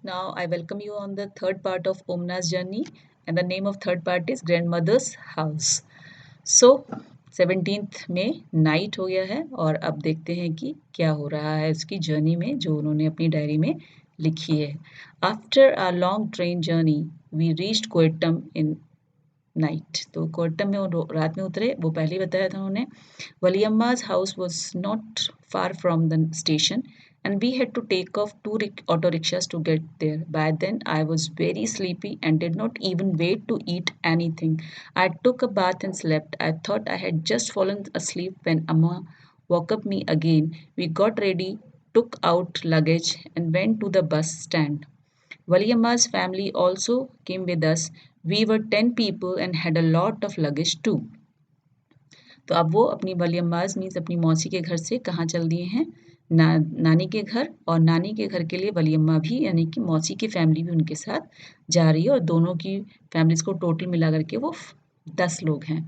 Now I welcome you on the third part of Omna's journey, and the name of third part is Grandmother's House. So 17th में night हो गया है और अब देखते हैं कि क्या हो रहा है उसकी जर्नी में जो उन्होंने अपनी डायरी में लिखी है. After a long train journey we reached Kottayam in night. तो कोयटम में वो रात में उतरे, वो पहले ही बताया था उन्होंने. Valiamma's house was not far from the station, and we had to take off two auto rickshaws to get there. By then, I was very sleepy and did not even wait to eat anything. I took a bath and slept. I thought I had just fallen asleep when Amma woke up me again. We got ready, took out luggage, and went to the bus stand. Valiamma's family also came with us. We were 10 people and had a lot of luggage too. तो अब वो अपनी वलीअम्माज़ means अपनी मौसी के घर से कहाँ चल दिए हैं, नानी के घर. और नानी के घर के लिए वलीअम्मा भी यानी कि मौसी की फैमिली भी उनके साथ जा रही है और दोनों की फैमिलीज़ को टोटल मिला करके वो 10 लोग हैं.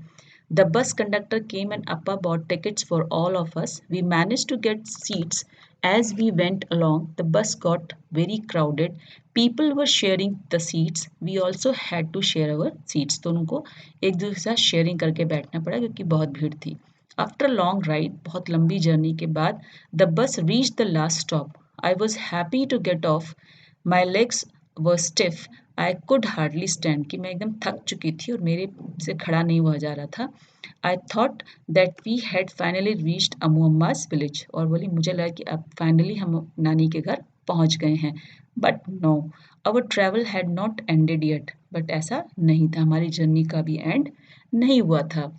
The bus conductor came and Appa bought tickets for all of us. We managed to get seats. As we went along, the bus got very crowded. People were sharing the seats. We also had to share our seats. तो उनको एक दूसरे के साथ sharing करके बैठना पड़ा क्योंकि बहुत भीड़ थी. After a long ride, बहुत लंबी जर्नी के बाद, the bus reached the last stop. I was happy to get off. My legs were stiff. I could hardly stand कि मैं एकदम थक चुकी थी और मेरे से खड़ा नहीं हुआ जा रहा था. I thought that we had finally reached Ammuamma's village. और बोली मुझे लगा कि अब फाइनली हम नानी के घर पहुंच गए हैं. But no, our travel had not ended yet. But ऐसा नहीं था, हमारी जर्नी का भी एंड नहीं हुआ था.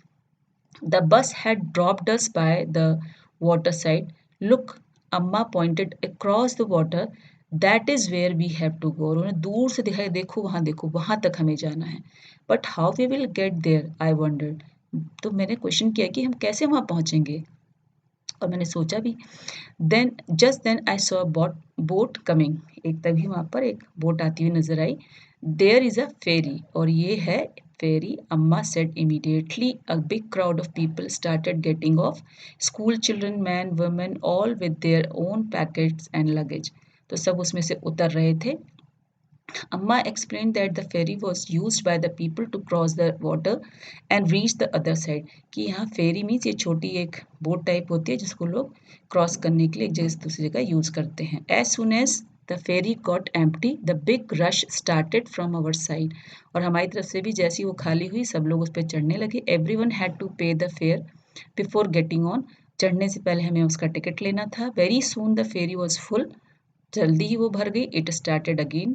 The bus had dropped us by the water side. Look, Amma pointed across the water. That is where we have to go. उन्होंने दूर से दिखाई, देखो वहाँ तक हमें जाना है. But how we will get there, I wondered. तो मैंने क्वेश्चन किया कि हम कैसे वहाँ पहुँचेंगे, और मैंने सोचा भी. Then I saw boat coming. एक तभी वहाँ पर एक बोट आती हुई नजर आई. देयर इज अ फेरी, और ये है फेरी. अम्मा said immediately. A big crowd of people started getting off. School children, man, women, all with their own packets and luggage. तो सब उसमें से उतर रहे थे. Amma explained that the ferry was used by the people to cross the water and reach the other side. कि यहाँ फेरी means ये छोटी एक बोट टाइप होती है जिसको लोग क्रॉस करने के लिए एक जगह से दूसरी जगह यूज करते हैं. As soon as the ferry got empty, the big rush started from our side. और हमारी तरफ से भी जैसी वो खाली हुई सब लोग उस पर चढ़ने लगे. Everyone had to pay the fare before getting on. चढ़ने से पहले हमें उसका टिकट लेना था. Very soon the ferry was full. जल्दी ही वो भर गई. It started again.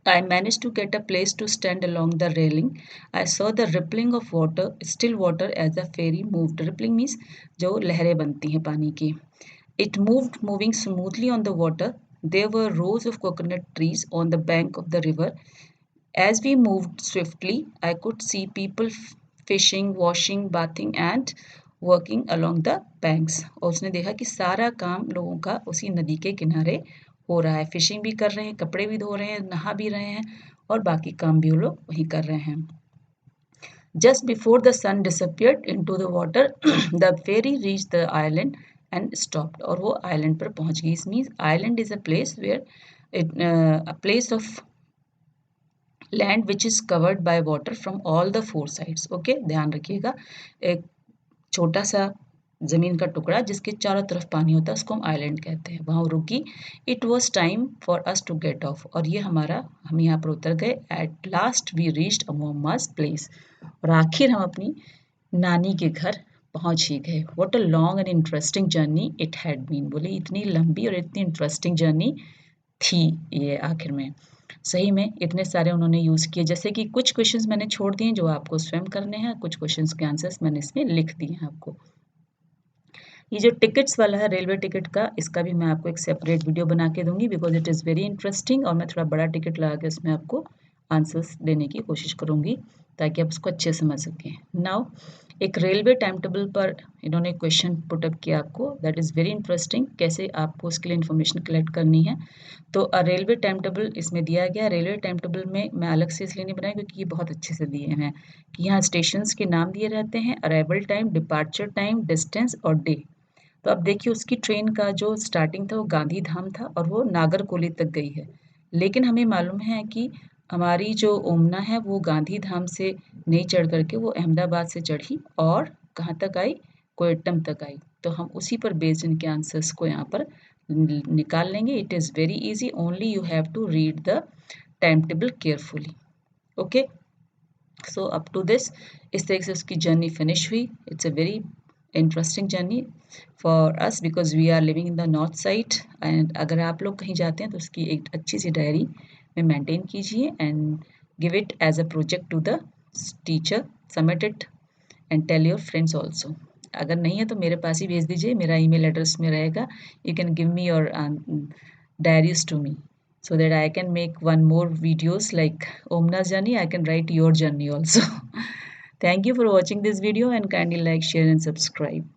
I managed to get a place to stand along the railing. I saw the rippling of water, still water, as the ferry moved. Rippling means जो लहरें बनती हैं पानी की. It moved, moving smoothly on the water. There were rows of coconut trees on the bank of the river. As we moved swiftly, I could see people fishing, washing, bathing, and working along the banks. और उसने देखा कि सारा काम लोगों का उसी नदी के किनारे हो रहा है. फिशिंग भी कर रहे हैं, कपड़े भी धो रहे हैं, नहा भी रहे हैं और बाकी काम भी वो लोग वहीं कर रहे हैं. Just before the sun disappeared into the water, the ferry reached the island and stopped. और वो island पर पहुंच गई. This means island is a place where a place of land which is covered by water from all the four sides. Okay, ध्यान रखिएगा. एक छोटा सा जमीन का टुकड़ा जिसके चारों तरफ पानी होता है उसको हम आइलैंड कहते हैं. वहां रुकी. It was time for us to get off. और ये हम यहाँ पर उतर गए. At last we reached Ammuamma's place. और आखिर हम अपनी नानी के घर पहुंच ही गए. What a long and interesting journey it had been. बोले इतनी लंबी और इतनी इंटरेस्टिंग जर्नी थी ये. आखिर में सही में इतने सारे उन्होंने यूज़ किए. जैसे कि कुछ क्वेश्चंस मैंने छोड़ दिए जो आपको स्वयं करने हैं, कुछ क्वेश्चंस के आंसर्स मैंने इसमें लिख दिए हैं आपको. ये जो टिकट्स वाला है रेलवे टिकट का, इसका भी मैं आपको एक सेपरेट वीडियो बना के दूंगी because it is very interesting. और मैं थोड़ा बड़ा टिकट लगा के उसमें आपको आंसर्स देने की कोशिश करूंगी ताकि आप उसको अच्छे समझ सकें. नाउ एक रेलवे टाइम टेबल पर इन्होंने क्वेश्चन पुटअप किया आपको. दैट इज़ वेरी इंटरेस्टिंग कैसे आपको उसके लिए इन्फॉर्मेशन कलेक्ट करनी है. तो रेलवे टाइम टेबल इसमें दिया गया. रेलवे टाइम टेबल में मैं अलग से इसलिए नहीं बनाया क्योंकि ये बहुत अच्छे से दिए हैं कि यहाँ स्टेशंस के नाम दिए रहते हैं, arrival time, departure time, distance और डे. तो अब देखिए उसकी ट्रेन का जो स्टार्टिंग था वो गांधी धाम था और वो नागरकोली तक गई है. लेकिन हमें मालूम है कि हमारी जो ओमना है वो गांधी धाम से नहीं चढ़ करके वो अहमदाबाद से चढ़ी और कहाँ तक आई, कोयट्टम तक आई। तो हम उसी पर बेस्ड इनके आंसर्स को यहाँ पर निकाल लेंगे। It is very easy, only you have to read the time table carefully. Okay, so up to this, इस तरीके से उसकी जर्नी फिनिश हुई। It's a very interesting journey for us because we are living in the north side. And अगर आप लोग कहीं जाते हैं तो उसकी एक अच्छी सी डायरी में मेंटेन कीजिए and give it as a project to the teacher, submit it and tell your friends also. अगर नहीं है तो मेरे पास ही भेज दीजिए, मेरा ईमेल एड्रेस में रहेगा। You can give me your diaries to me so that I can make one more videos like Omna's journey. I can write your journey also. Thank you for watching this video and kindly like, share and subscribe.